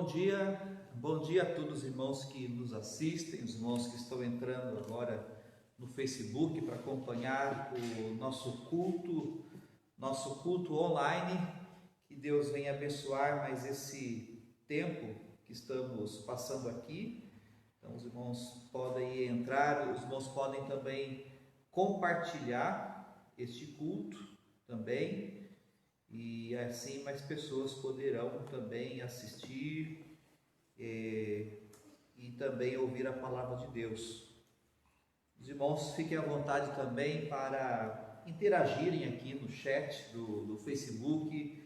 Bom dia a todos os irmãos que nos assistem, os irmãos que estão entrando agora no Facebook para acompanhar o nosso culto online. Que Deus venha abençoar mais esse tempo que estamos passando aqui. Então os irmãos podem entrar, os irmãos podem também compartilhar este culto também, e assim mais pessoas poderão também assistir e também ouvir a palavra de Deus. Os irmãos fiquem à vontade também para interagirem aqui no chat do Facebook,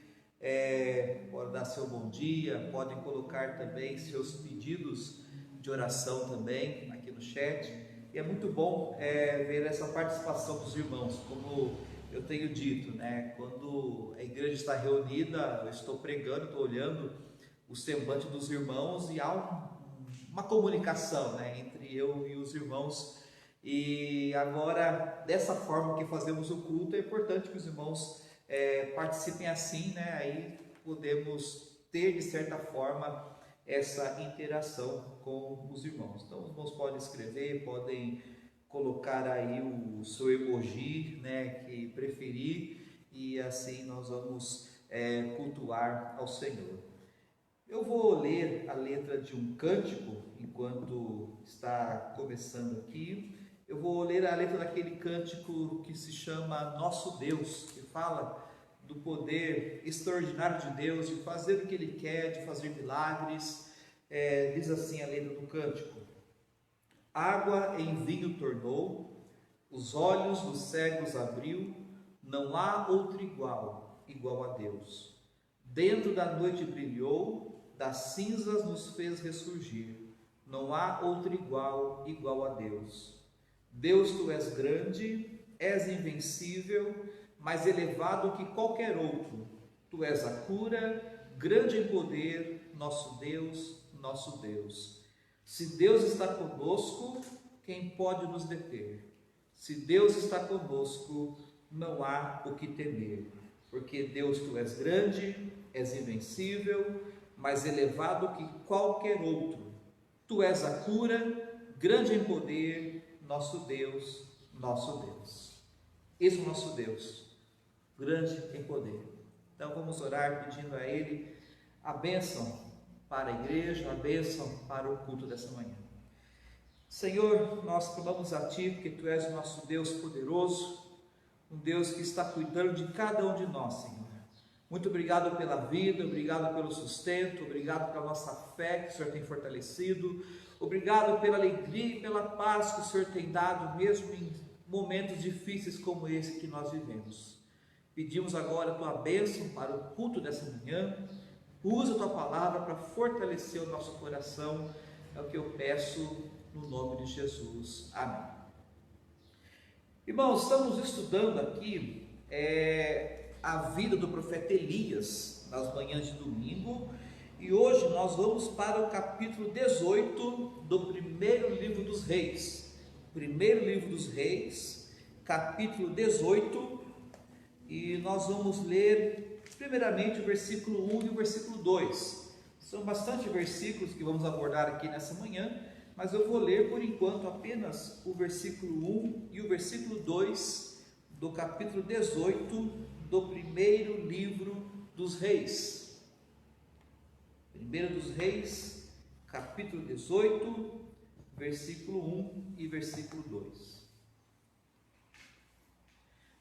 podem dar seu bom dia, podem colocar também seus pedidos de oração também aqui no chat. E é muito bom ver essa participação dos irmãos. Como eu tenho dito, né? Quando a igreja está reunida, eu estou pregando, estou olhando o semblante dos irmãos e há uma comunicação, né, entre eu e os irmãos. E agora, dessa forma que fazemos o culto, é importante que os irmãos participem assim, né? Aí podemos ter, de certa forma, essa interação com os irmãos. Então, os irmãos podem escrever, podem colocar aí o seu emoji, né, que preferir, e assim nós vamos cultuar ao Senhor. Eu vou ler a letra de um cântico enquanto está começando aqui. Eu vou ler a letra daquele cântico que se chama Nosso Deus, que fala do poder extraordinário de Deus, de fazer o que Ele quer, de fazer milagres. Diz assim a letra do cântico: água em vinho tornou, os olhos dos cegos abriu, não há outro igual a Deus. Dentro da noite brilhou, das cinzas nos fez ressurgir, não há outro igual a Deus. Deus, tu és grande, és invencível, mais elevado que qualquer outro. Tu és a cura, grande em poder, nosso Deus, nosso Deus. Se Deus está conosco, quem pode nos deter? Se Deus está conosco, não há o que temer. Porque Deus, tu és grande, és invencível, mais elevado que qualquer outro. Tu és a cura, grande em poder, nosso Deus, nosso Deus. Esse é o nosso Deus, grande em poder. Então vamos orar pedindo a Ele a bênção para a igreja, a bênção para o culto dessa manhã. Senhor, nós clamamos a Ti, porque Tu és o nosso Deus poderoso, um Deus que está cuidando de cada um de nós, Senhor. Muito obrigado pela vida, obrigado pelo sustento, obrigado pela nossa fé que o Senhor tem fortalecido, obrigado pela alegria e pela paz que o Senhor tem dado, mesmo em momentos difíceis como esse que nós vivemos. Pedimos agora a Tua bênção para o culto dessa manhã. Usa a Tua palavra para fortalecer o nosso coração, é o que eu peço no nome de Jesus. Amém. Irmãos, estamos estudando aqui a vida do profeta Elias nas manhãs de domingo, e hoje nós vamos para o capítulo 18 do primeiro livro dos Reis. Primeiro livro dos Reis, capítulo 18, e nós vamos ler primeiramente o versículo 1 e o versículo 2. São bastante versículos que vamos abordar aqui nessa manhã, mas eu vou ler por enquanto apenas o versículo 1 e o versículo 2 do capítulo 18 do primeiro livro dos Reis. Primeiro dos Reis, capítulo 18, versículo 1 e versículo 2.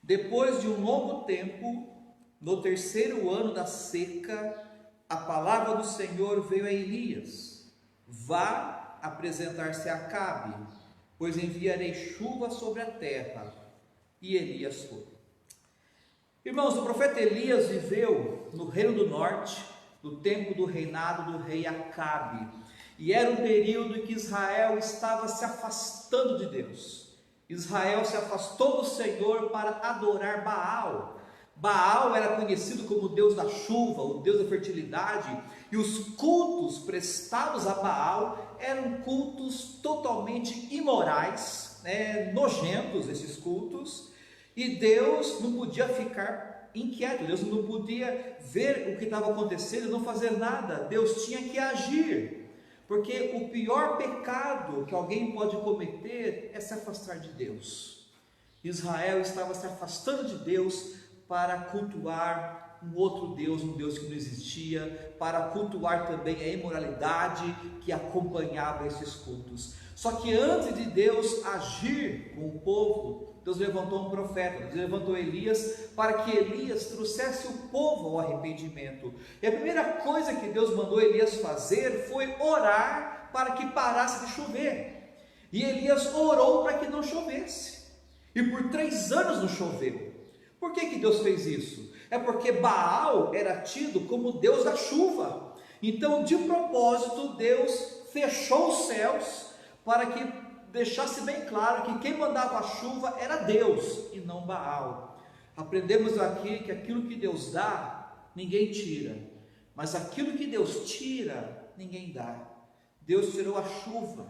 Depois de um longo tempo, no terceiro ano da seca, a palavra do Senhor veio a Elias: vá apresentar-se a Acabe, pois enviarei chuva sobre a terra. E Elias foi. Irmãos, o profeta Elias viveu no Reino do Norte, no tempo do reinado do rei Acabe, e era um período em que Israel estava se afastando de Deus. Israel se afastou do Senhor para adorar Baal. Baal era conhecido como o Deus da chuva, o Deus da fertilidade, e os cultos prestados a Baal eram cultos totalmente imorais, nojentos esses cultos, e Deus não podia ficar inquieto, Deus não podia ver o que estava acontecendo e não fazer nada, Deus tinha que agir, porque o pior pecado que alguém pode cometer é se afastar de Deus. Israel estava se afastando de Deus para cultuar um outro Deus, um Deus que não existia, para cultuar também a imoralidade que acompanhava esses cultos. Só que antes de Deus agir com o povo, Deus levantou um profeta, Deus levantou Elias, para que Elias trouxesse o povo ao arrependimento. E a primeira coisa que Deus mandou Elias fazer foi orar para que parasse de chover. E Elias orou para que não chovesse. E por 3 anos não choveu. Por que Deus fez isso? É porque Baal era tido como Deus da chuva. Então, de propósito, Deus fechou os céus para que deixasse bem claro que quem mandava a chuva era Deus e não Baal. Aprendemos aqui que aquilo que Deus dá, ninguém tira, mas aquilo que Deus tira, ninguém dá. Deus tirou a chuva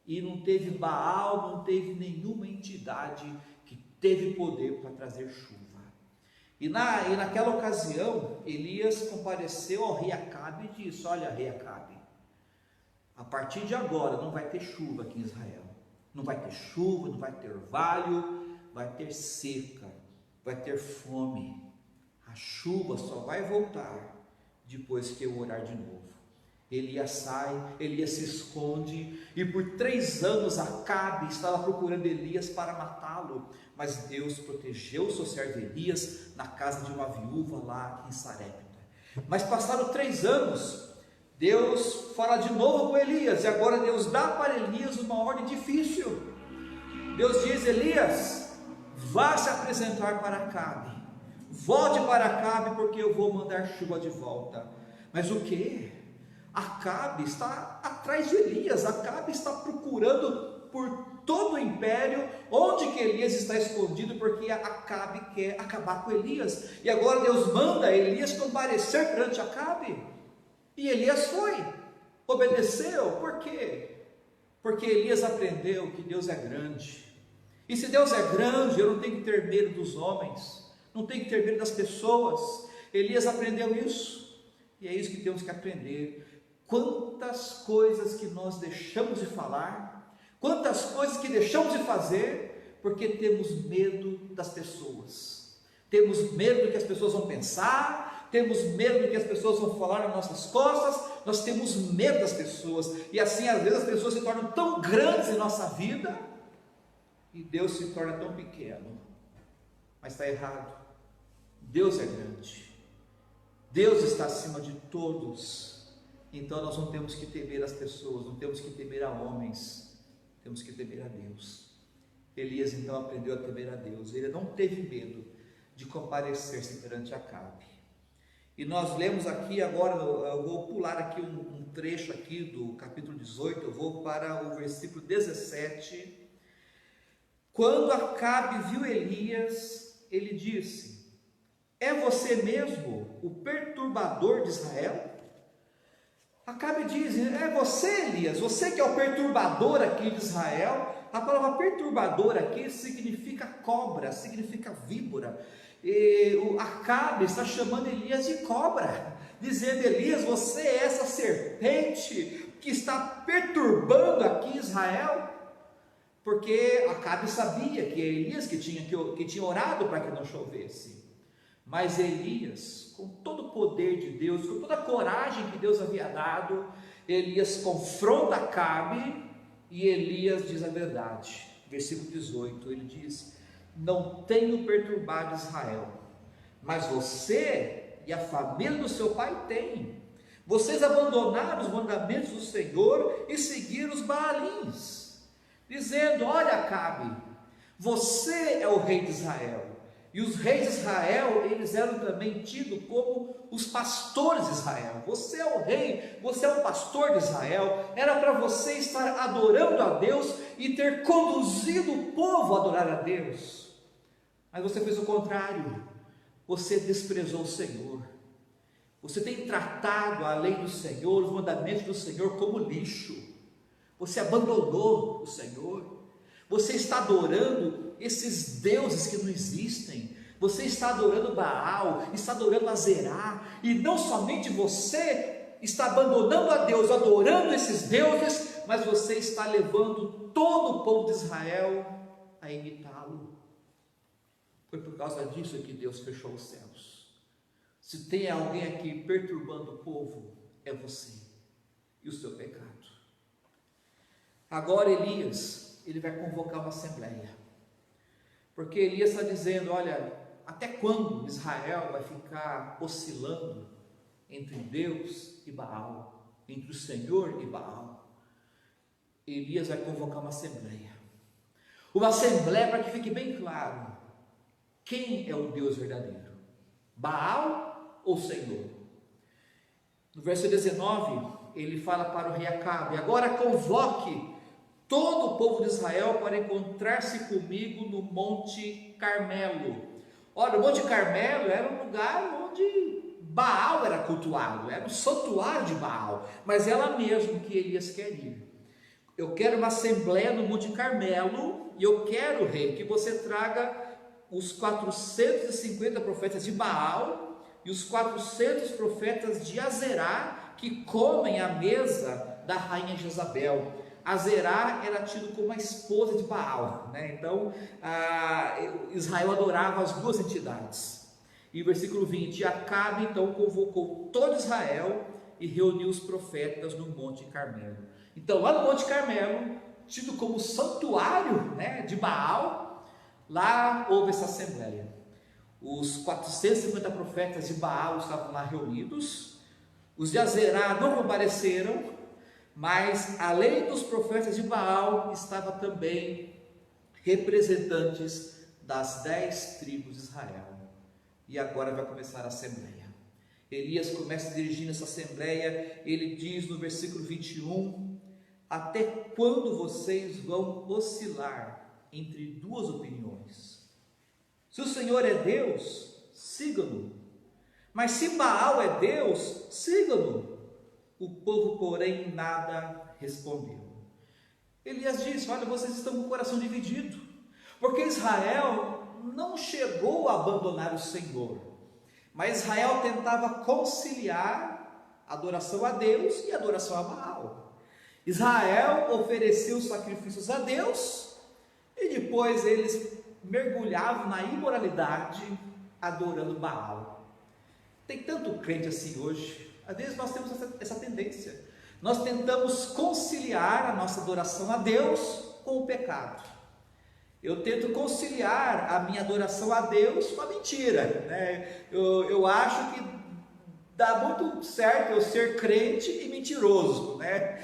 e não teve Baal, não teve nenhuma entidade que teve poder para trazer chuva. E naquela ocasião, Elias compareceu ao rei Acabe e disse: olha, rei Acabe, a partir de agora não vai ter chuva aqui em Israel. Não vai ter chuva, não vai ter orvalho, vai ter seca, vai ter fome. A chuva só vai voltar depois que eu orar de novo. Elias sai, Elias se esconde, e por 3 anos Acabe estava procurando Elias para matá-lo, mas Deus protegeu o seu servo Elias na casa de uma viúva lá em Sarepta. Mas passaram 3 anos, Deus fala de novo com Elias, e agora Deus dá para Elias uma ordem difícil. Deus diz: Elias, vá se apresentar para Acabe, volte para Acabe, porque eu vou mandar chuva de volta. Mas o que? Acabe está atrás de Elias, Acabe está procurando por todo o império onde que Elias está escondido, porque Acabe quer acabar com Elias. E agora Deus manda Elias comparecer perante Acabe. E Elias foi, obedeceu. Por quê? Porque Elias aprendeu que Deus é grande. E se Deus é grande, eu não tenho que ter medo dos homens, não tenho que ter medo das pessoas. Elias aprendeu isso, e é isso que temos que aprender. Quantas coisas que nós deixamos de falar, quantas coisas que deixamos de fazer, porque temos medo das pessoas, temos medo do que as pessoas vão pensar, temos medo do que as pessoas vão falar nas nossas costas, nós temos medo das pessoas, e assim às vezes as pessoas se tornam tão grandes em nossa vida, e Deus se torna tão pequeno. Mas está errado. Deus é grande, Deus está acima de todos. Então nós não temos que temer as pessoas, não temos que temer a homens, temos que temer a Deus. Elias então aprendeu a temer a Deus, ele não teve medo de comparecer-se perante Acabe. E nós lemos aqui agora, eu vou pular aqui um trecho aqui do capítulo 18, eu vou para o versículo 17. Quando Acabe viu Elias, ele disse: é você mesmo o perturbador de Israel? Acabe diz: é você, Elias, você que é o perturbador aqui de Israel. A palavra perturbador aqui significa cobra, significa víbora. E o Acabe está chamando Elias de cobra, dizendo: Elias, você é essa serpente que está perturbando aqui Israel. Porque Acabe sabia que Elias que tinha orado para que não chovesse. Mas Elias, com todo o poder de Deus, com toda a coragem que Deus havia dado, Elias confronta Acabe e Elias diz a verdade. Versículo 18, ele diz: não tenho perturbado Israel, mas você e a família do seu pai têm. Vocês abandonaram os mandamentos do Senhor e seguiram os Baalins, dizendo: olha, Acabe, você é o rei de Israel. E os reis de Israel, eles eram também tidos como os pastores de Israel. Você é o rei, você é o pastor de Israel. Era para você estar adorando a Deus e ter conduzido o povo a adorar a Deus. Mas você fez o contrário, você desprezou o Senhor. Você tem tratado a lei do Senhor, os mandamentos do Senhor como lixo. Você abandonou o Senhor. Você está adorando esses deuses que não existem. Você está adorando Baal, está adorando Azerá, e não somente você está abandonando a Deus, adorando esses deuses, mas você está levando todo o povo de Israel a imitá-lo. Foi por causa disso que Deus fechou os céus. Se tem alguém aqui perturbando o povo, é você e o seu pecado. Agora Elias, ele vai convocar uma assembleia, porque Elias está dizendo: olha, até quando Israel vai ficar oscilando entre Deus e Baal, entre o Senhor e Baal? Elias vai convocar uma assembleia, para que fique bem claro, quem é o Deus verdadeiro, Baal ou Senhor? No verso 19, ele fala para o rei Acabe: agora convoque todo o povo de Israel para encontrar-se comigo no Monte Carmelo. Ora, o Monte Carmelo era um lugar onde Baal era cultuado, era o santuário de Baal, mas é lá mesmo que Elias quer ir. Eu quero uma assembleia no Monte Carmelo, e eu quero, rei, que você traga os 450 profetas de Baal e os 400 profetas de Azerá, que comem à mesa da rainha Jezabel. Azerá era tido como a esposa de Baal, né? Então Israel adorava as duas entidades. E o versículo 20: Acabe então convocou todo Israel e reuniu os profetas no Monte Carmelo. Então lá no Monte Carmelo, tido como santuário, né, de Baal, lá houve essa assembleia. Os 450 profetas de Baal estavam lá reunidos, os de Azerá não compareceram, mas além dos profetas de Baal, estava também representantes das 10 tribos de Israel. E agora vai começar a assembleia. Elias começa dirigindo essa assembleia. Ele diz no versículo 21: até quando vocês vão oscilar entre duas opiniões? Se o Senhor é Deus, sigam-no, mas se Baal é Deus, sigam-no. O povo, porém, nada respondeu. Elias disse: olha, vocês estão com o coração dividido, porque Israel não chegou a abandonar o Senhor, mas Israel tentava conciliar a adoração a Deus e a adoração a Baal. Israel ofereceu sacrifícios a Deus, e depois eles mergulhavam na imoralidade, adorando Baal. Tem tanto crente assim hoje. Às vezes nós temos essa tendência, nós tentamos conciliar a nossa adoração a Deus com o pecado. Eu tento conciliar a minha adoração a Deus com a mentira, né? Eu acho que dá muito certo eu ser crente e mentiroso, né?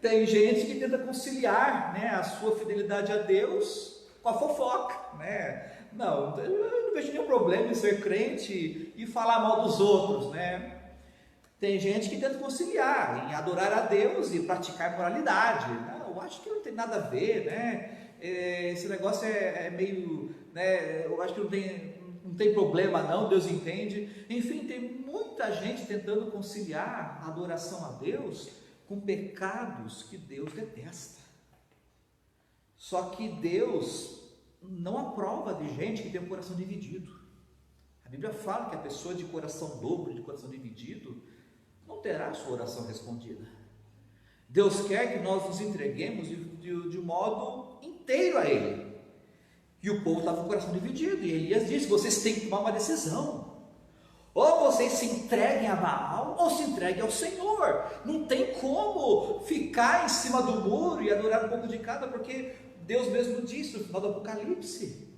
Tem gente que tenta conciliar, né, a sua fidelidade a Deus com a fofoca, né? Não, eu não vejo nenhum problema em ser crente e falar mal dos outros, né? Tem gente que tenta conciliar em adorar a Deus e praticar moralidade. Não, eu acho que não tem nada a ver, né? Esse negócio é meio, né? Eu acho que não tem problema não, Deus entende. Enfim, tem muita gente tentando conciliar a adoração a Deus com pecados que Deus detesta. Só que Deus não aprova de gente que tem o coração dividido. A Bíblia fala que a pessoa de coração dobro, de coração dividido, não terá a sua oração respondida. Deus quer que nós nos entreguemos de modo inteiro a Ele. E o povo estava com o coração dividido, e Elias disse: vocês têm que tomar uma decisão, ou vocês se entreguem a Baal, ou se entreguem ao Senhor. Não tem como ficar em cima do muro e adorar um pouco de cada, porque Deus mesmo disse no final do Apocalipse,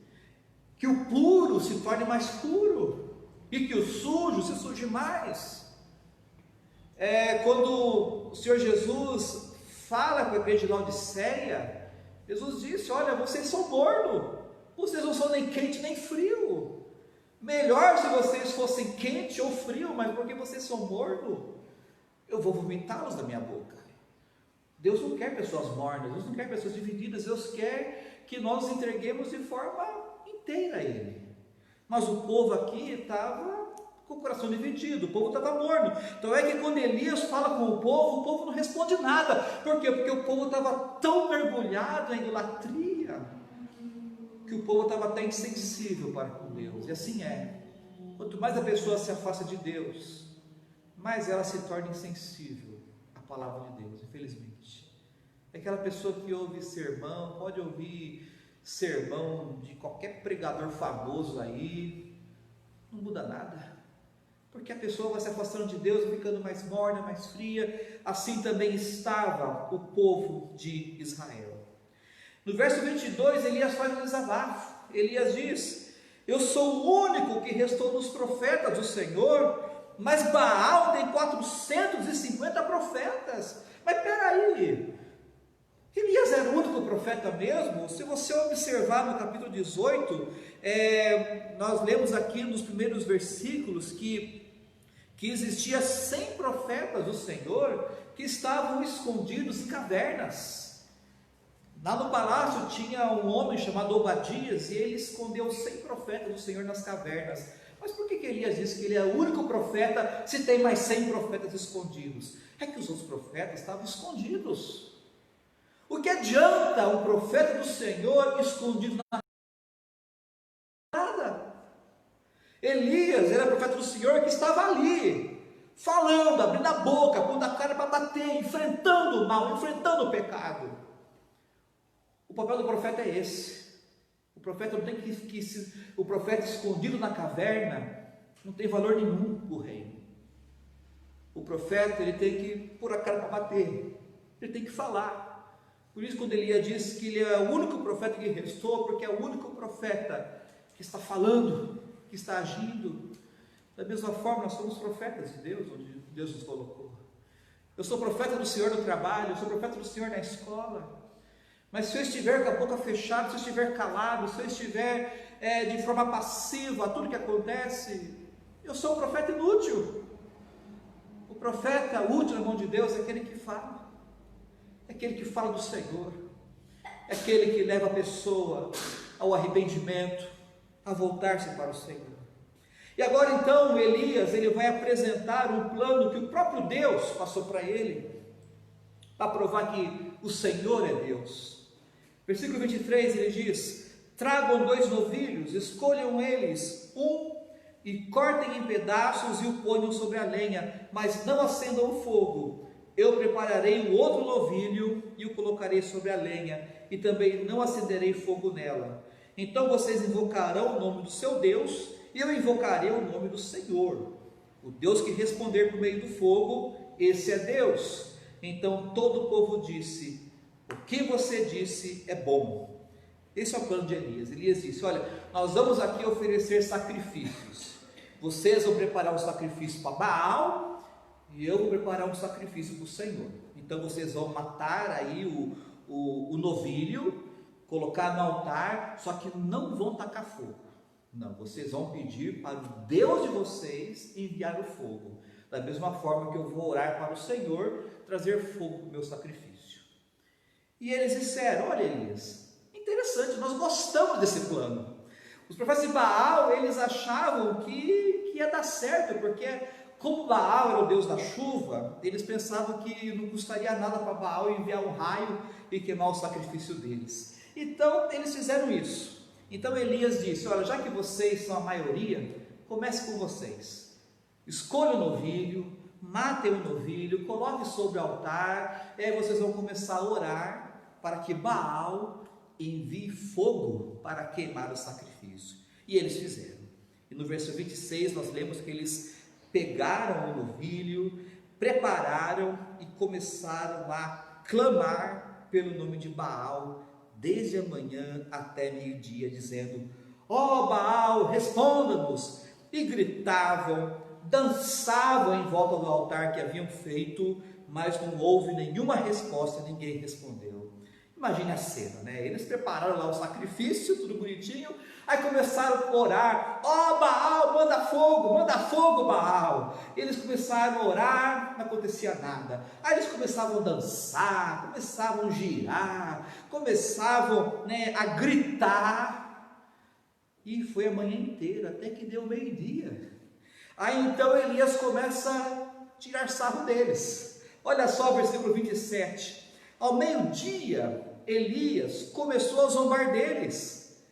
que o puro se torne mais puro, e que o sujo se suje mais. Quando o Senhor Jesus fala com a igreja de Laodiceia, Jesus disse: olha, vocês são mornos, vocês não são nem quente nem frio. Melhor se vocês fossem quente ou frio, mas porque vocês são mornos, eu vou vomitá-los da minha boca. Deus não quer pessoas mornas, Deus não quer pessoas divididas, Deus quer que nós nos entreguemos de forma inteira a Ele. Mas o povo aqui estava com o coração dividido, o povo estava morno. Então é que quando Elias fala com o povo não responde nada. Por quê? Porque o povo estava tão mergulhado na idolatria, que o povo estava até insensível para com Deus, e assim é. Quanto mais a pessoa se afasta de Deus, mais ela se torna insensível à palavra de Deus, infelizmente. É aquela pessoa que ouve sermão, pode ouvir sermão de qualquer pregador famoso aí, não muda nada, porque a pessoa vai se afastando de Deus, ficando mais morna, mais fria. Assim também estava o povo de Israel. No verso 22, Elias faz um desabafo. Elias diz: eu sou o único que restou dos profetas do Senhor, mas Baal tem 450 profetas. Mas peraí, Elias era o único profeta mesmo? Se você observar no capítulo 18, nós lemos aqui nos primeiros versículos que existia 100 profetas do Senhor que estavam escondidos em cavernas. Lá no palácio tinha um homem chamado Obadias, e ele escondeu 100 profetas do Senhor nas cavernas. Mas por que Elias disse que ele é o único profeta, se tem mais 100 profetas escondidos? É que os outros profetas estavam escondidos. O que adianta um profeta do Senhor escondido na nada? Elias era profeta do Senhor que estava ali, falando, abrindo a boca, pondo a cara para bater, enfrentando o mal, enfrentando o pecado. O papel do profeta é esse. O profeta não tem o profeta escondido na caverna não tem valor nenhum no reino. O profeta, ele tem que pôr a cara para bater, ele tem que falar. Por isso, quando Elias diz que ele é o único profeta que restou, porque é o único profeta que está falando, que está agindo. Da mesma forma, nós somos profetas de Deus, onde Deus nos colocou. Eu sou profeta do Senhor no trabalho, eu sou profeta do Senhor na escola. Mas se eu estiver com a boca fechada, se eu estiver calado, se eu estiver de forma passiva a tudo que acontece, eu sou um profeta inútil. O profeta útil na mão de Deus é aquele que fala. É aquele que fala do Senhor, é aquele que leva a pessoa ao arrependimento, a voltar-se para o Senhor. E agora então Elias, ele vai apresentar um plano que o próprio Deus passou para ele, para provar que o Senhor é Deus. Versículo 23, ele diz: tragam 2 novilhos, escolham eles um, e cortem em pedaços e o ponham sobre a lenha, mas não acendam o fogo. Eu prepararei um outro novilho e o colocarei sobre a lenha, e também não acenderei fogo nela. Então vocês invocarão o nome do seu Deus, e eu invocarei o nome do Senhor. O Deus que responder por meio do fogo, esse é Deus. Então todo o povo disse: o que você disse é bom. Esse é o plano de Elias. Elias disse: olha, nós vamos aqui oferecer sacrifícios. Vocês vão preparar um sacrifício para Baal, e eu vou preparar um sacrifício para o Senhor. Então vocês vão matar aí o novilho, colocar no altar, só que não vão tacar fogo. Não, vocês vão pedir para o Deus de vocês enviar o fogo. Da mesma forma que eu vou orar para o Senhor trazer fogo para o meu sacrifício. E eles disseram: olha, Elias, interessante, nós gostamos desse plano. Os profetas de Baal, eles achavam que ia dar certo, porque como Baal era o deus da chuva, eles pensavam que não custaria nada para Baal enviar um raio e queimar o sacrifício deles. Então eles fizeram isso. Então Elias disse: olha, já que vocês são a maioria, comece com vocês. Escolha o novilho, matem o novilho, coloque sobre o altar, e aí vocês vão começar a orar para que Baal envie fogo para queimar o sacrifício. E eles fizeram. E no verso 26 nós lemos que eles pegaram o novilho, prepararam e começaram a clamar pelo nome de Baal, desde a manhã até meio-dia, dizendo: ó Baal, responda-nos. E gritavam, dançavam em volta do altar que haviam feito, mas não houve nenhuma resposta, ninguém respondeu. Imagine a cena, né? Eles prepararam lá o sacrifício, tudo bonitinho, aí começaram a orar: ó Baal, manda fogo Baal. Eles começaram a orar, não acontecia nada. Aí eles começavam a dançar, começavam a girar, começavam, a gritar, e foi a manhã inteira, até que deu meio-dia. Aí então Elias começa a tirar sarro deles. Olha só o versículo 27, ao meio-dia Elias começou a zombar deles,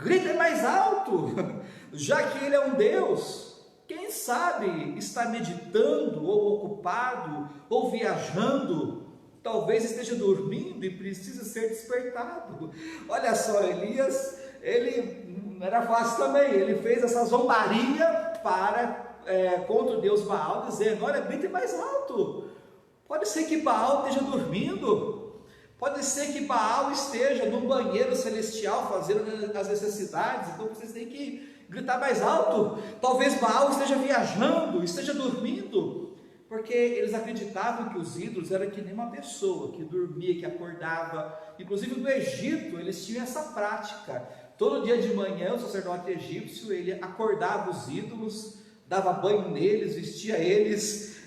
grita mais alto, já que ele é um Deus. Quem sabe está meditando, ou ocupado, ou viajando, talvez esteja dormindo e precisa ser despertado. Olha só, Elias, ele não era fácil também, ele fez essa zombaria contra o Deus Baal, dizendo: olha, grite mais alto. Pode ser que Baal esteja dormindo, pode ser que Baal esteja no banheiro celestial fazendo as necessidades, então vocês têm que gritar mais alto. Talvez Baal esteja viajando, esteja dormindo, porque eles acreditavam que os ídolos eram que nem uma pessoa que dormia, que acordava. Inclusive no Egito eles tinham essa prática. Todo dia de manhã o sacerdote egípcio, ele acordava os ídolos, dava banho neles, vestia eles.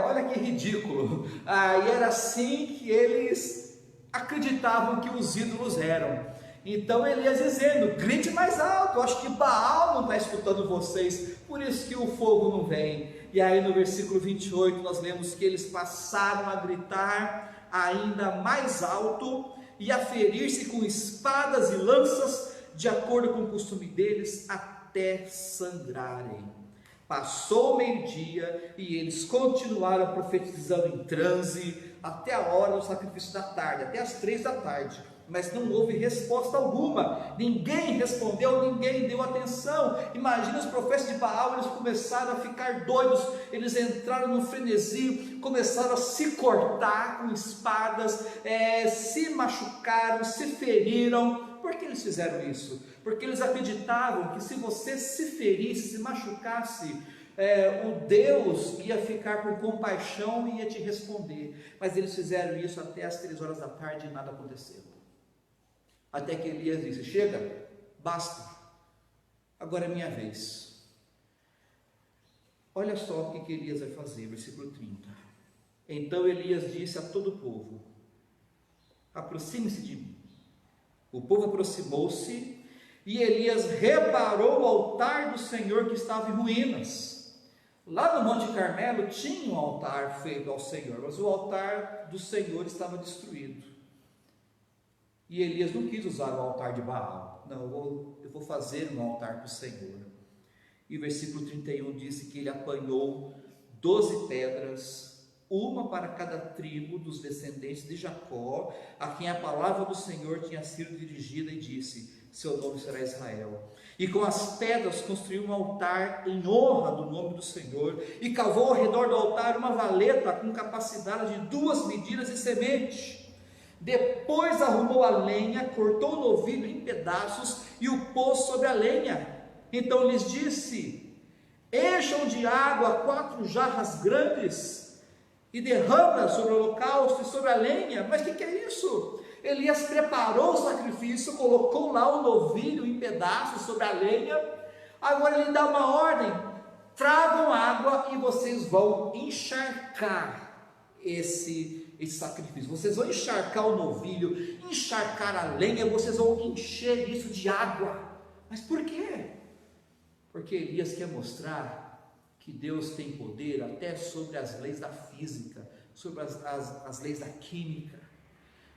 Olha que ridículo. E era assim que eles acreditavam que os ídolos eram. Então Elias dizendo: grite mais alto. Eu acho que Baal não está escutando vocês, por isso que o fogo não vem. E aí no versículo 28 nós lemos que eles passaram a gritar ainda mais alto e a ferir-se com espadas e lanças, de acordo com o costume deles, até sangrarem. Passou o meio-dia e eles continuaram profetizando em transe até a hora do sacrifício da tarde, até as 3 da tarde, mas não houve resposta alguma. Ninguém respondeu, ninguém deu atenção. Imagina os profetas de Baal, eles começaram a ficar doidos, eles entraram no frenesi, começaram a se cortar com espadas, se machucaram, se feriram. Por que eles fizeram isso? Porque eles acreditavam que se você se ferisse, se machucasse, o Deus ia ficar com compaixão e ia te responder. Mas eles fizeram isso até as 3 horas da tarde e nada aconteceu. Até que Elias disse: chega, basta, agora é minha vez. Olha só o que Elias vai fazer, versículo 30. Então Elias disse a todo o povo: aproxime-se de mim. O povo aproximou-se e Elias reparou o altar do Senhor que estava em ruínas. Lá no Monte Carmelo tinha um altar feito ao Senhor, mas o altar do Senhor estava destruído. E Elias não quis usar o altar de Baal. Não, eu vou fazer um altar para o Senhor. E o versículo 31 disse que ele apanhou 12 pedras, uma para cada tribo dos descendentes de Jacó, a quem a palavra do Senhor tinha sido dirigida, e disse: seu nome será Israel. E com as pedras construiu um altar em honra do nome do Senhor, e cavou ao redor do altar uma valeta com capacidade de 2 medidas de semente. Depois arrumou a lenha, cortou o novilho em pedaços e o pôs sobre a lenha. Então lhes disse: encham de água 4 jarras grandes e derrama sobre o holocausto e sobre a lenha. Mas o que é isso? Elias preparou o sacrifício, colocou lá o novilho em pedaços sobre a lenha. Agora ele dá uma ordem: tragam água e vocês vão encharcar esse sacrifício. Vocês vão encharcar o novilho, encharcar a lenha, vocês vão encher isso de água. Mas por quê? Porque Elias quer mostrar que Deus tem poder até sobre as leis da física, sobre as leis da química.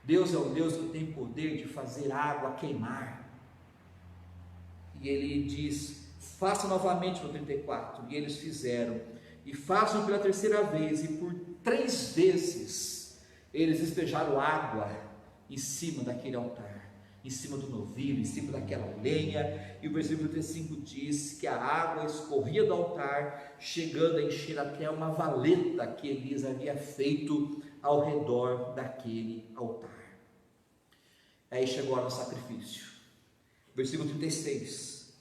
Deus é um Deus que tem poder de fazer água queimar. E ele diz: faça novamente no 34. E eles fizeram, e façam pela 3ª vez, e por 3 vezes eles despejaram água em cima daquele altar, em cima do novilho, em cima daquela lenha. E o versículo 35 diz que a água escorria do altar, chegando a encher até uma valeta que Elias havia feito ao redor daquele altar. Aí chegou a hora do sacrifício. Versículo 36.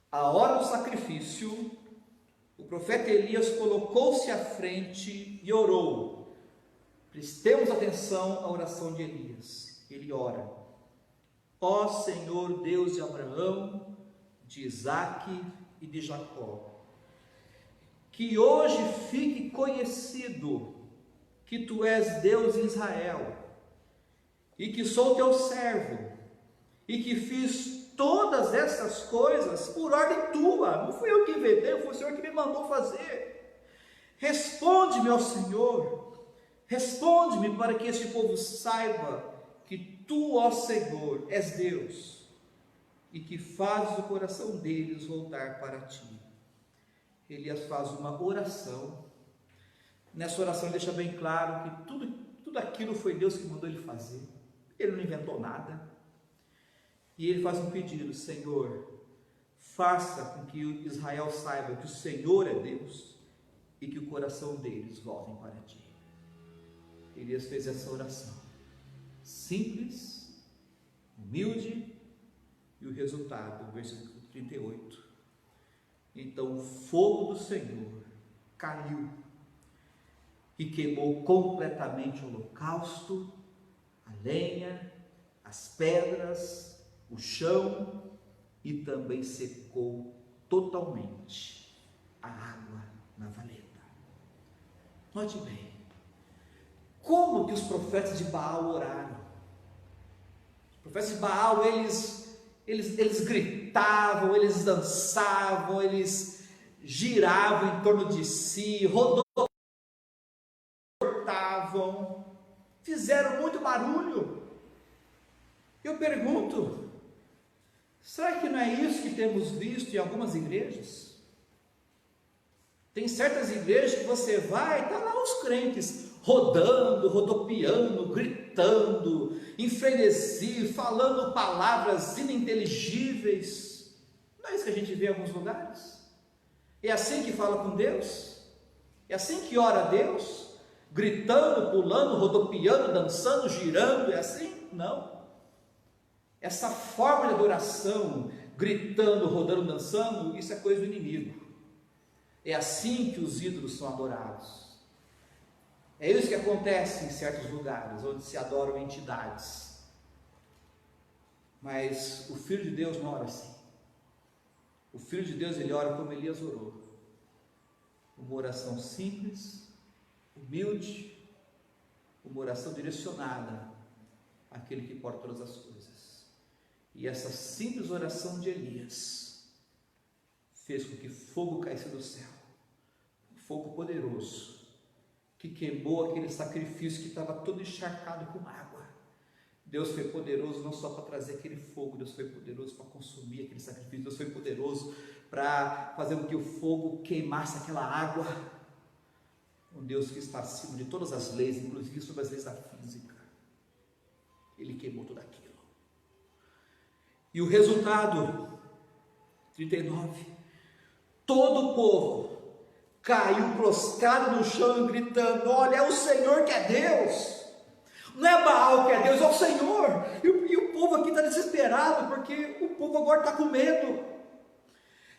A hora do sacrifício, o profeta Elias colocou-se à frente e orou. Prestemos atenção à oração de Elias. Ele ora: ó Senhor Deus de Abraão, de Isaque e de Jacó, que hoje fique conhecido que tu és Deus em Israel, e que sou teu servo, e que fiz todas essas coisas por ordem tua. Não fui eu que inventei, foi o Senhor que me mandou fazer. Responde-me, ó Senhor, responde-me, para que este povo saiba que tu, ó Senhor, és Deus, e que fazes o coração deles voltar para ti. Elias faz uma oração. Nessa oração ele deixa bem claro que tudo aquilo foi Deus que mandou ele fazer. Ele não inventou nada. E ele faz um pedido: Senhor, faça com que Israel saiba que o Senhor é Deus e que o coração deles voltem para ti. Elias fez essa oração simples, humilde, e o resultado, versículo 38. Então o fogo do Senhor caiu e queimou completamente o holocausto, a lenha, as pedras, o chão, e também secou totalmente a água na valeta. Note bem, como que os profetas de Baal oraram? Os profetas de Baal, eles gritavam, eles dançavam, eles giravam em torno de si, rodopiavam, fizeram muito barulho. Eu pergunto, será que não é isso que temos visto em algumas igrejas? Tem certas igrejas que você vai, está lá os crentes rodando, rodopiando, gritando, em frenesi, falando palavras ininteligíveis. Não é isso que a gente vê em alguns lugares? É assim que fala com Deus? É assim que ora a Deus? Gritando, pulando, rodopiando, dançando, girando, é assim? Não. Essa forma de adoração, gritando, rodando, dançando, isso é coisa do inimigo. É assim que os ídolos são adorados. É isso que acontece em certos lugares, onde se adoram entidades. Mas o Filho de Deus não ora assim. O Filho de Deus, ele ora como Elias orou. Uma oração simples, humilde, uma oração direcionada àquele que pode todas as coisas. E essa simples oração de Elias fez com que fogo caísse do céu, um fogo poderoso, que queimou aquele sacrifício que estava todo encharcado com água. Deus foi poderoso não só para trazer aquele fogo, Deus foi poderoso para consumir aquele sacrifício, Deus foi poderoso para fazer com que o fogo queimasse aquela água. Um Deus que está acima de todas as leis, inclusive sobre as leis da física. Ele queimou tudo aquilo. E o resultado, 39, todo o povo caiu prostrado no chão, gritando: olha, é o Senhor que é Deus, não é Baal que é Deus, é o Senhor. E o povo aqui está desesperado, porque o povo agora está com medo.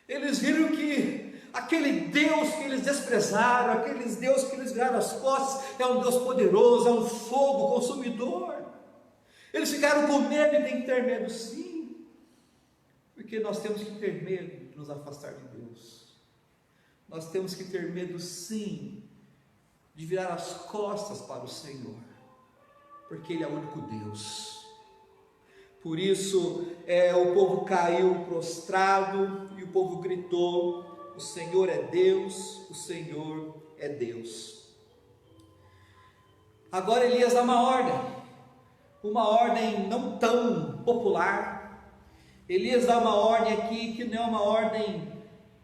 Eles viram que aquele Deus que eles desprezaram, aquele Deus que eles viraram as costas, é um Deus poderoso, é um fogo consumidor. Eles ficaram com medo, e tem que ter medo sim, porque nós temos que ter medo de nos afastar de Deus. Nós temos que ter medo sim de virar as costas para o Senhor, porque Ele é o único Deus. Por isso o povo caiu prostrado e o povo gritou: o Senhor é Deus, o Senhor é Deus. Agora Elias dá uma ordem não tão popular. Elias dá uma ordem aqui que não é uma ordem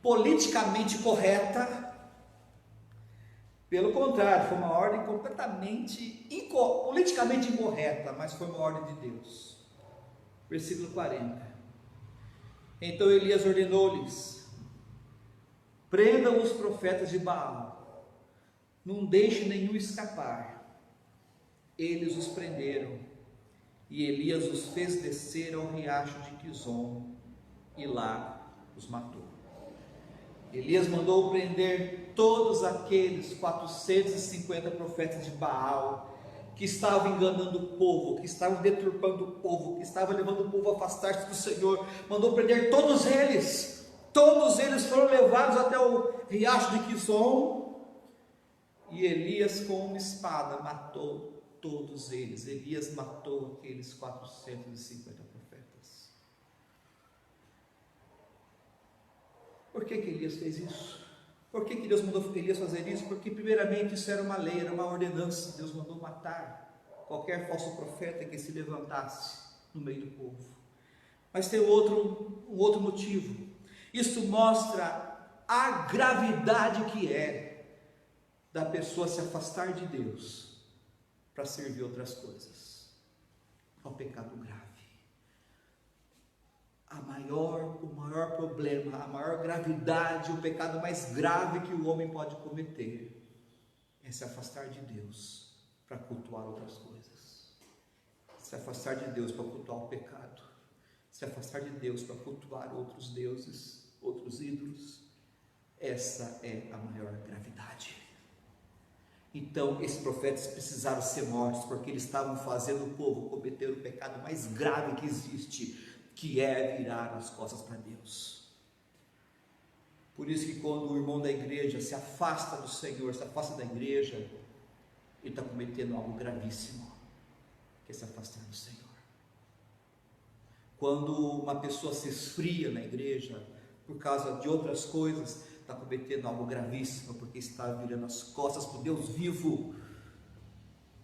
politicamente correta, pelo contrário, foi uma ordem completamente politicamente incorreta, mas foi uma ordem de Deus. Versículo 40. Então Elias ordenou-lhes: prendam os profetas de Baal, não deixe nenhum escapar. Eles os prenderam, e Elias os fez descer ao riacho de Quizon, e lá os matou. Elias mandou prender todos aqueles 450 profetas de Baal, que estavam enganando o povo, que estavam deturpando o povo, que estavam levando o povo a afastar-se do Senhor. Mandou prender todos eles foram levados até o riacho de Quizon, e Elias com uma espada matou todos eles. Elias matou aqueles 450 profetas. Por que Elias fez isso? Por que Deus mandou Elias fazer isso? Porque primeiramente isso era uma lei, era uma ordenança. Deus mandou matar qualquer falso profeta que se levantasse no meio do povo. Mas tem um outro motivo. Isso mostra a gravidade que é da pessoa se afastar de Deus para servir outras coisas. É um pecado grave. O maior problema, a maior gravidade, o pecado mais grave que o homem pode cometer é se afastar de Deus para cultuar outras coisas. Se afastar de Deus para cultuar o pecado. Se afastar de Deus para cultuar outros deuses, outros ídolos. Essa é a maior gravidade. Então, esses profetas precisaram ser mortos, porque eles estavam fazendo o povo cometer o pecado mais grave que existe, que é virar as costas para Deus. Por isso que quando o irmão da igreja se afasta do Senhor, se afasta da igreja, ele está cometendo algo gravíssimo, que é se afastar do Senhor. Quando uma pessoa se esfria na igreja, por causa de outras coisas, está cometendo algo gravíssimo, porque está virando as costas para o Deus vivo,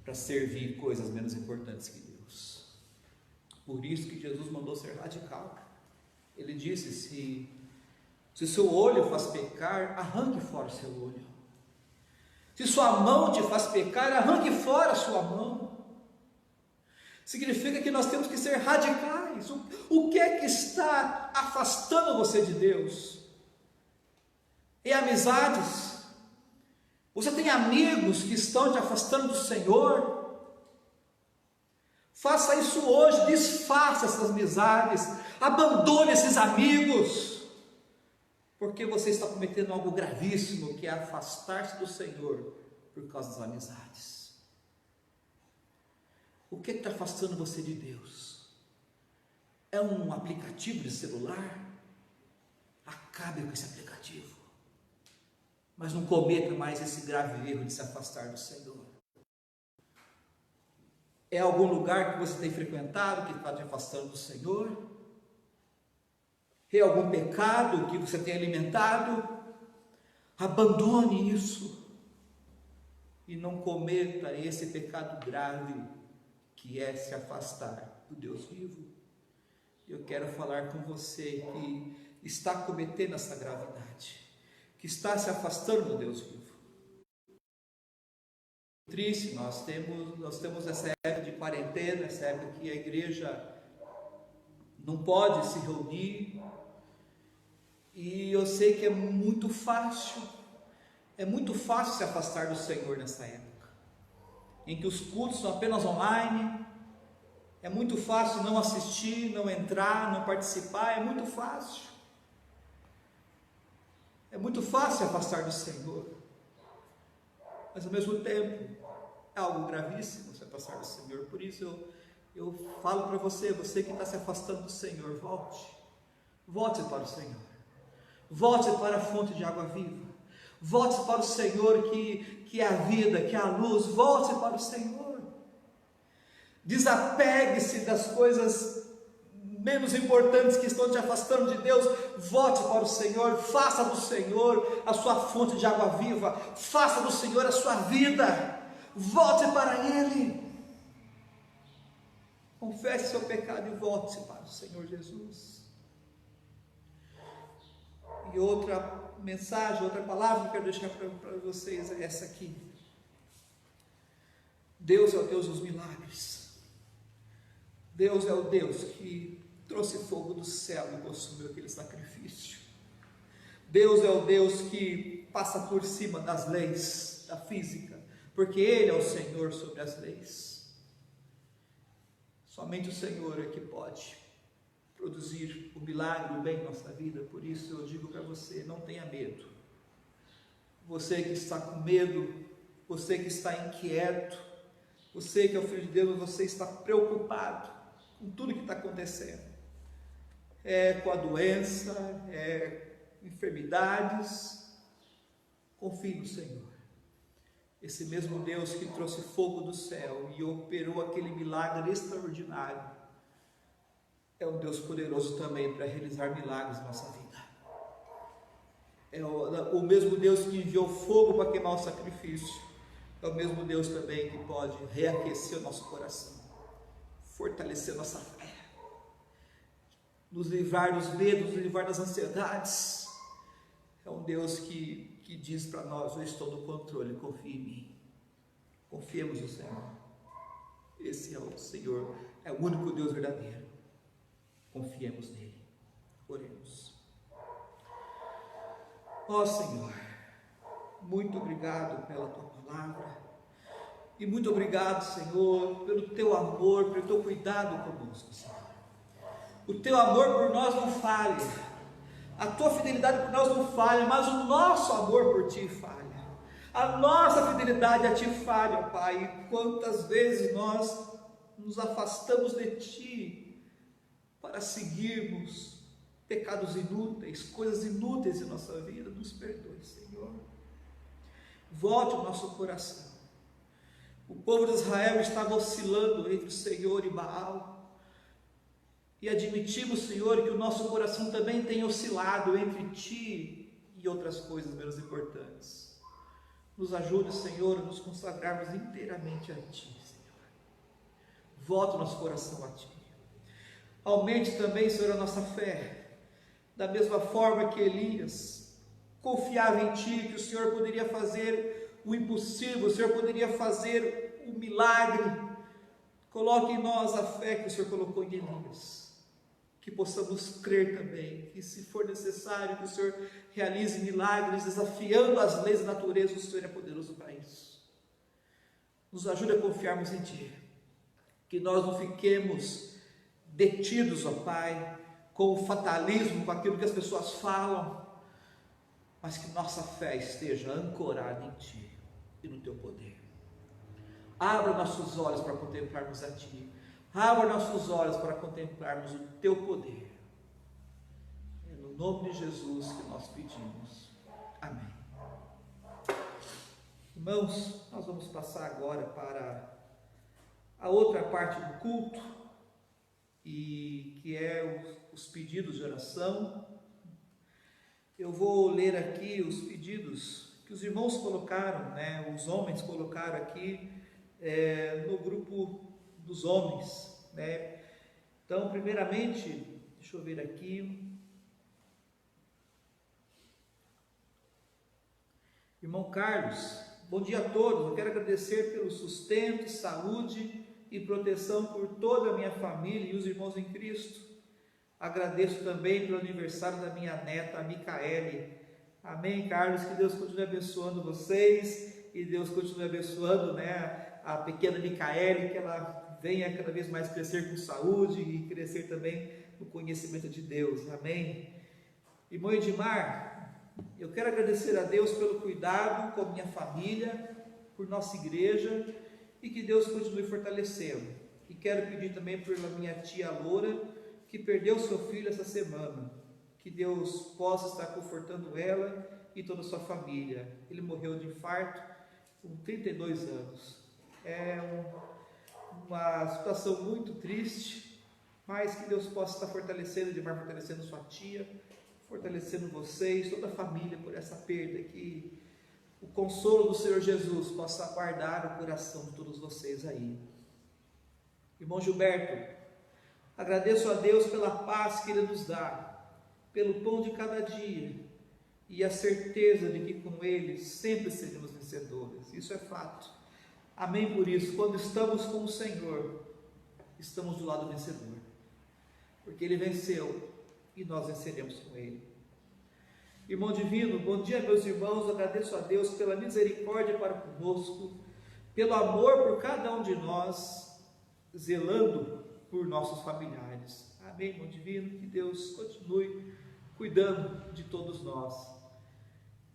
para servir coisas menos importantes que Deus. Por isso que Jesus mandou ser radical. Ele disse, se seu olho faz pecar, arranque fora o seu olho. Se sua mão te faz pecar, arranque fora a sua mão. Significa que nós temos que ser radicais. O que é que está afastando você de Deus? É amizades? Você tem amigos que estão te afastando do Senhor? Faça isso hoje, desfaça essas amizades, abandone esses amigos, porque você está cometendo algo gravíssimo, que é afastar-se do Senhor por causa das amizades. O que está afastando você de Deus? É um aplicativo de celular? Acabe com esse aplicativo, mas não cometa mais esse grave erro de se afastar do Senhor. É algum lugar que você tem frequentado que está te afastando do Senhor? É algum pecado que você tem alimentado? Abandone isso e não cometa esse pecado grave que é se afastar do Deus vivo. Eu quero falar com você que está cometendo essa gravidade, que está se afastando do Deus vivo. Triste, nós temos essa época de quarentena, essa época que a igreja não pode se reunir, e eu sei que é muito fácil se afastar do Senhor nessa época, em que os cultos são apenas online. É muito fácil não assistir, não entrar, não participar, é muito fácil se afastar do Senhor, mas ao mesmo tempo é algo gravíssimo se afastar do Senhor. Por isso eu falo para você que está se afastando do Senhor, volte para o Senhor, volte para a fonte de água viva, volte para o Senhor que é a vida, que é a luz, volte para o Senhor, desapegue-se das coisas menos importantes que estão te afastando de Deus, volte para o Senhor, faça do Senhor a sua fonte de água viva, faça do Senhor a sua vida, volte para Ele, confesse seu pecado e volte para o Senhor Jesus. E outra mensagem, outra palavra que eu quero deixar para vocês é essa aqui: Deus é o Deus dos milagres. Deus é o Deus que trouxe fogo do céu e consumiu aquele sacrifício. Deus é o Deus que passa por cima das leis da física, porque Ele é o Senhor sobre as leis. Somente o Senhor é que pode produzir o milagre, o bem em nossa vida. Por isso eu digo para você, não tenha medo. Você que está com medo, você que está inquieto, você que é o Filho de Deus, você está preocupado com tudo que está acontecendo, com a doença, enfermidades, confie no Senhor. Esse mesmo Deus que trouxe fogo do céu e operou aquele milagre extraordinário, é um Deus poderoso também para realizar milagres na nossa vida. É o mesmo Deus que enviou fogo para queimar o sacrifício, é o mesmo Deus também que pode reaquecer o nosso coração, fortalecer nossa fé, nos livrar dos medos, nos livrar das ansiedades. É um Deus que diz para nós: eu estou no controle, confie em mim. Confiemos no Senhor. Esse é o Senhor, é o único Deus verdadeiro. Confiemos nele. Oremos. Ó Senhor, muito obrigado pela tua palavra, e muito obrigado, Senhor, pelo teu amor, pelo teu cuidado conosco, Senhor. O teu amor por nós não falha, a tua fidelidade por nós não falha, mas o nosso amor por ti falha. A nossa fidelidade a ti falha, Pai. E quantas vezes nós nos afastamos de ti para seguirmos pecados inúteis, coisas inúteis em nossa vida. Nos perdoe, Senhor. Volte o nosso coração. O povo de Israel estava oscilando entre o Senhor e Baal, e admitimos, Senhor, que o nosso coração também tem oscilado entre ti e outras coisas menos importantes. Nos ajude, Senhor, a nos consagrarmos inteiramente a ti, Senhor. Volte o nosso coração a ti. Aumente também, Senhor, a nossa fé, da mesma forma que Elias confiava em ti, que o Senhor poderia fazer o impossível, o Senhor poderia fazer o milagre. Coloque em nós a fé que o Senhor colocou em Elias, que possamos crer também, que se for necessário que o Senhor realize milagres, desafiando as leis da natureza, o Senhor é poderoso para isso. Nos ajude a confiarmos em ti, que nós não fiquemos detidos, ó Pai, com o fatalismo, com aquilo que as pessoas falam, mas que nossa fé esteja ancorada em ti e no teu poder. Abra nossos olhos para contemplarmos a ti. Abra nossos olhos para contemplarmos o teu poder. É no nome de Jesus que nós pedimos. Amém. Irmãos, nós vamos passar agora para a outra parte do culto, e que é os pedidos de oração. Eu vou ler aqui os pedidos que os irmãos colocaram, os homens colocaram aqui no grupo dos homens, Então, primeiramente, deixa eu ver aqui. Irmão Carlos, bom dia a todos. Eu quero agradecer pelo sustento, saúde e proteção por toda a minha família e os irmãos em Cristo. Agradeço também pelo aniversário da minha neta, a Micaele. Amém, Carlos, que Deus continue abençoando vocês, e Deus continue abençoando, a pequena Micaele, que ela venha cada vez mais crescer com saúde e crescer também no conhecimento de Deus. Amém. Irmão Edmar, eu quero agradecer a Deus pelo cuidado com a minha família, por nossa igreja, e que Deus continue fortalecendo. E quero pedir também pela minha tia Loura, que perdeu seu filho essa semana, que Deus possa estar confortando ela e toda a sua família. Ele morreu de infarto com 32 anos. É uma situação muito triste, mas que Deus possa estar fortalecendo, fortalecendo sua tia, fortalecendo vocês, toda a família, por essa perda, que o consolo do Senhor Jesus possa guardar o coração de todos vocês aí. Irmão Gilberto, agradeço a Deus pela paz que Ele nos dá, pelo pão de cada dia e a certeza de que com Ele sempre seremos vencedores. Isso é fato. Amém por isso. Quando estamos com o Senhor, estamos do lado vencedor, porque Ele venceu e nós venceremos com Ele. Irmão divino, bom dia meus irmãos. Agradeço a Deus pela misericórdia para conosco, pelo amor por cada um de nós, zelando por nossos familiares. Amém, irmão divino, que Deus continue cuidando de todos nós.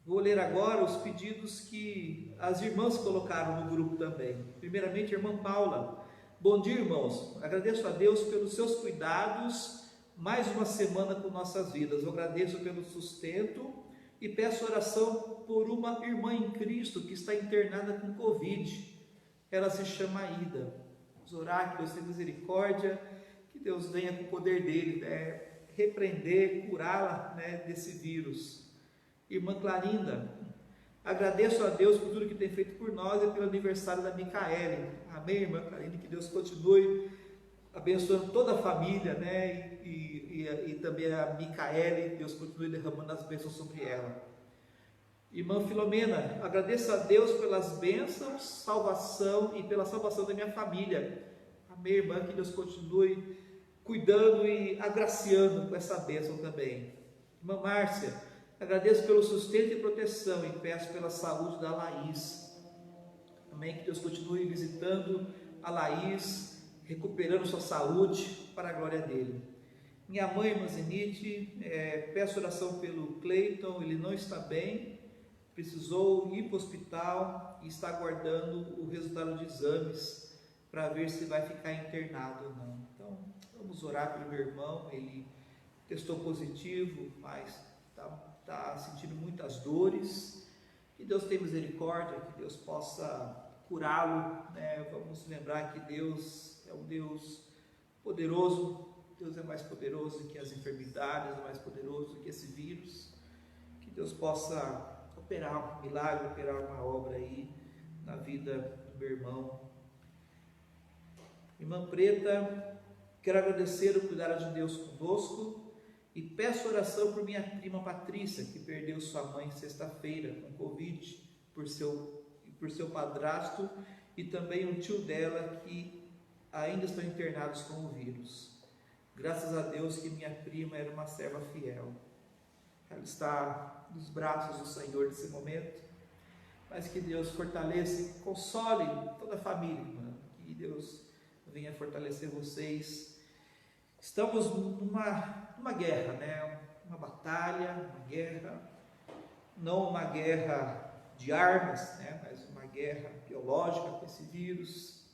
Vou ler agora os pedidos que as irmãs colocaram no grupo também. Primeiramente, a irmã Paula. Bom dia, irmãos. Agradeço a Deus pelos seus cuidados, mais uma semana com nossas vidas. Eu agradeço pelo sustento e peço oração por uma irmã em Cristo que está internada com Covid. Ela se chama Aida. Vamos orar, que Deus tenha misericórdia, que Deus venha com o poder dele, repreender, curá-la desse vírus. Irmã Clarinda, agradeço a Deus por tudo que tem feito por nós e pelo aniversário da Micaele. Amém, irmã Clarinda, que Deus continue abençoando toda a família, né? E também a Micaele, Deus continue derramando as bênçãos sobre ela. Irmã Filomena, agradeço a Deus pelas bênçãos, salvação e pela salvação da minha família. Amém, irmã, que Deus continue cuidando e agraciando com essa bênção também. Irmã Márcia, agradeço pelo sustento e proteção e peço pela saúde da Laís. Amém, que Deus continue visitando a Laís, recuperando sua saúde para a glória dele. Minha mãe, irmã Zenite, peço oração pelo Cleiton, ele não está bem, precisou ir para o hospital e está aguardando o resultado de exames para ver se vai ficar internado ou não. Então, vamos orar pelo meu irmão, ele testou positivo, mas está sentindo muitas dores. Que Deus tenha misericórdia, que Deus possa curá-lo, né? Vamos lembrar que Deus é um Deus poderoso, Deus é mais poderoso que as enfermidades, é mais poderoso que esse vírus. Que Deus possa operar um milagre, operar uma obra aí na vida do meu irmão. Irmã Preta, quero agradecer o cuidado de Deus conosco e peço oração por minha prima Patrícia, que perdeu sua mãe sexta-feira com Covid por seu padrasto e também um tio dela que ainda estão internados com o vírus. Graças a Deus que minha prima era uma serva fiel. Ela está nos braços do Senhor nesse momento, mas que Deus fortaleça e console toda a família, irmã. Que Deus venha fortalecer vocês. Estamos numa guerra, né? Uma batalha, uma guerra, não uma guerra de armas, né? Mas uma guerra biológica com esse vírus.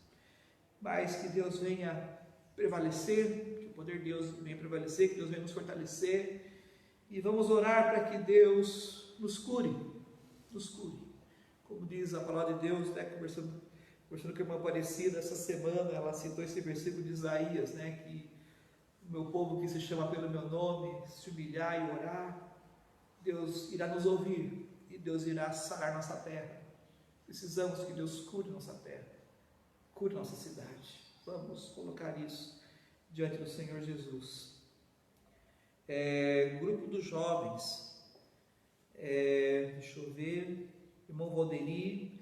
Mas que Deus venha prevalecer, que o poder de Deus venha prevalecer, que Deus venha nos fortalecer. E vamos orar para que Deus nos cure, nos cure. Como diz a palavra de Deus, né, conversando com a irmã Aparecida essa semana, ela citou esse versículo de Isaías, né, que o meu povo que se chama pelo meu nome, se humilhar e orar, Deus irá nos ouvir e Deus irá sarar nossa terra. Precisamos que Deus cure nossa terra, cure nossa cidade. Vamos colocar isso diante do Senhor Jesus. Grupo dos jovens, deixa eu ver, irmão Valderi,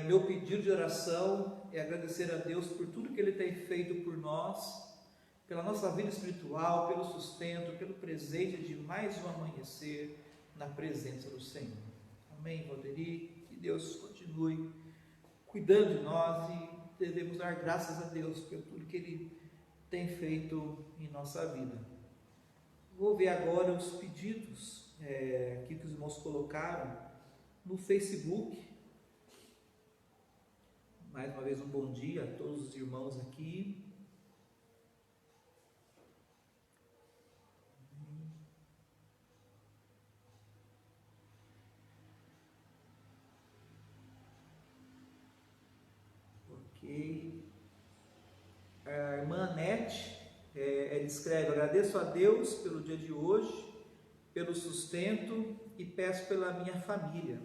meu pedido de oração é agradecer a Deus por tudo que Ele tem feito por nós, pela nossa vida espiritual, pelo sustento, pelo presente de mais um amanhecer na presença do Senhor. Amém, Valderi, que Deus continue cuidando de nós e devemos dar graças a Deus por tudo que Ele tem feito em nossa vida. Vou ver agora os pedidos aqui que os irmãos colocaram no Facebook. Mais uma vez um bom dia a todos os irmãos aqui. Ok. A irmã Anete, ela escreve: agradeço a Deus pelo dia de hoje, pelo sustento e peço pela minha família.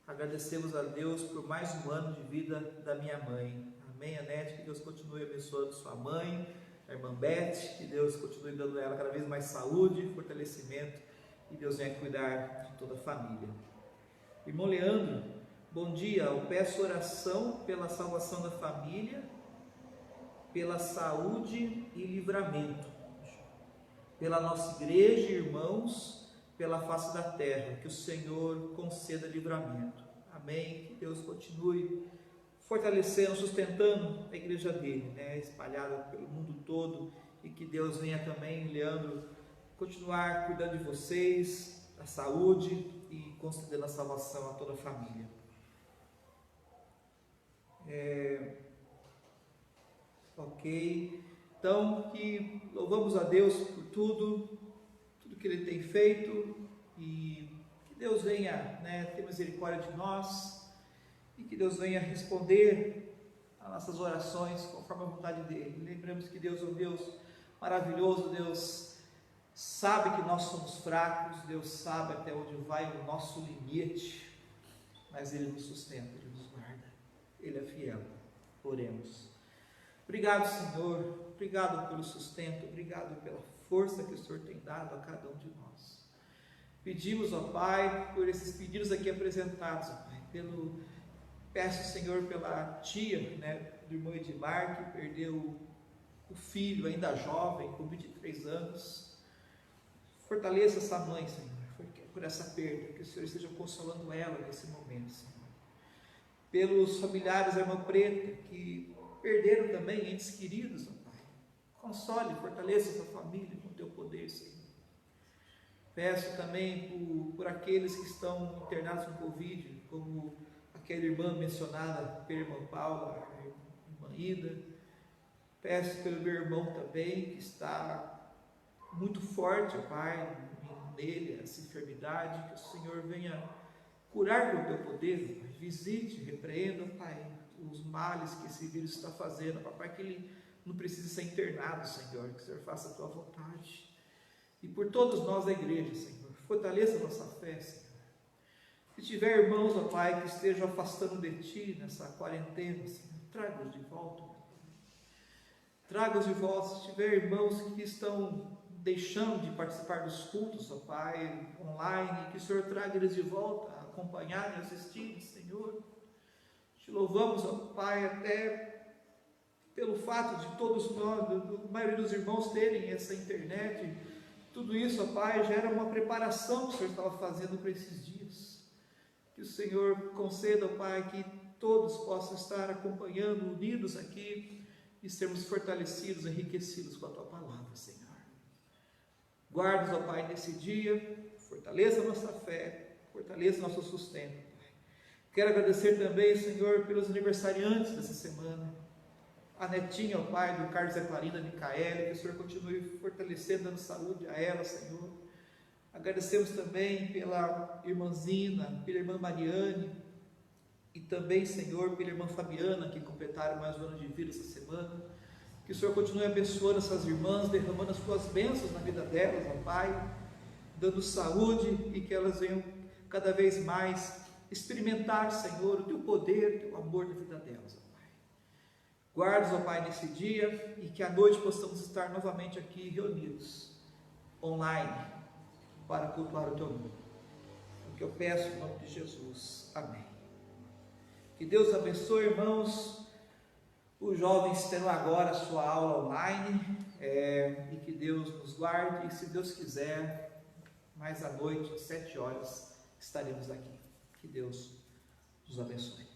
Agradecemos a Deus por mais um ano de vida da minha mãe. Amém, Anete, que Deus continue abençoando sua mãe, a irmã Beth, que Deus continue dando a ela cada vez mais saúde, fortalecimento, e Deus venha cuidar de toda a família. Irmão Leandro, bom dia, eu peço oração pela salvação da família, pela saúde e livramento, pela nossa igreja e irmãos, pela face da terra, que o Senhor conceda livramento. Amém. Que Deus continue fortalecendo, sustentando a igreja dele, né, espalhada pelo mundo todo, e que Deus venha também, Leandro, continuar cuidando de vocês, da saúde e concedendo a salvação a toda a família. Ok, então que louvamos a Deus por tudo que Ele tem feito, e que Deus venha, né, ter misericórdia de nós, e que Deus venha responder às nossas orações conforme a vontade dEle. Lembramos que Deus é um Deus maravilhoso, Deus sabe que nós somos fracos, Deus sabe até onde vai o nosso limite, mas Ele nos sustenta, Ele nos guarda, Ele é fiel. Oremos. Obrigado, Senhor, obrigado pelo sustento, obrigado pela força que o Senhor tem dado a cada um de nós. Pedimos, ó Pai, por esses pedidos aqui apresentados, ó Pai, peço, Senhor, pela tia, do irmão Edmar, que perdeu o filho ainda jovem, com 23 anos. Fortaleça essa mãe, Senhor, por essa perda, que o Senhor esteja consolando ela nesse momento, Senhor. Pelos familiares da irmã Preta, que perderam também entes queridos, ó Pai. Console, fortaleça essa família com o teu poder, Senhor. Peço também por aqueles que estão internados com Covid, como aquela irmã mencionada pela irmã Paula, a irmã Ida. Peço pelo meu irmão também, que está muito forte, ó Pai, nele, essa enfermidade, que o Senhor venha curar com o teu poder, Pai. Visite, repreenda, Pai, os males que esse vírus está fazendo, Pai, que ele não precise ser internado, Senhor, que o Senhor faça a tua vontade. E por todos nós da igreja, Senhor, fortaleça a nossa fé, Senhor. Se tiver irmãos, ó Pai, que estejam afastando de Ti nessa quarentena, Senhor, traga-os de volta, Pai. Traga-os de volta. Se tiver irmãos que estão deixando de participar dos cultos, ó Pai, online, que o Senhor traga eles de volta a acompanhar e assistir, Senhor. Te louvamos, ó Pai, até pelo fato de todos nós, a maioria dos irmãos terem essa internet. Tudo isso, ó Pai, já era uma preparação que o Senhor estava fazendo para esses dias. Que o Senhor conceda, ó Pai, que todos possam estar acompanhando, unidos aqui e sermos fortalecidos, enriquecidos com a Tua palavra, Senhor. Guarda-nos, ó Pai, nesse dia, fortaleça a nossa fé, fortaleça nosso sustento, Pai. Quero agradecer também, Senhor, pelos aniversariantes dessa semana. A netinha, ó Pai, do Carlos e a Clarinda Micaele, que o Senhor continue fortalecendo, dando saúde a ela, Senhor. Agradecemos também pela irmã Zina, pela irmã Mariane, e também, Senhor, pela irmã Fabiana, que completaram mais um ano de vida essa semana. Que o Senhor continue abençoando essas irmãs, derramando as Tuas bênçãos na vida delas, ó Pai, dando saúde, e que elas venham cada vez mais experimentar, Senhor, o Teu poder, o Teu amor na vida delas, ó Pai. Guarda-os, ó Pai, nesse dia, e que à noite possamos estar novamente aqui reunidos, online, para cultuar o Teu nome. O que eu peço em nome de Jesus. Amém. Que Deus abençoe, irmãos. Os jovens terão agora a sua aula online, e que Deus nos guarde, e se Deus quiser, mais à noite, às 7 horas, estaremos aqui. Que Deus nos abençoe.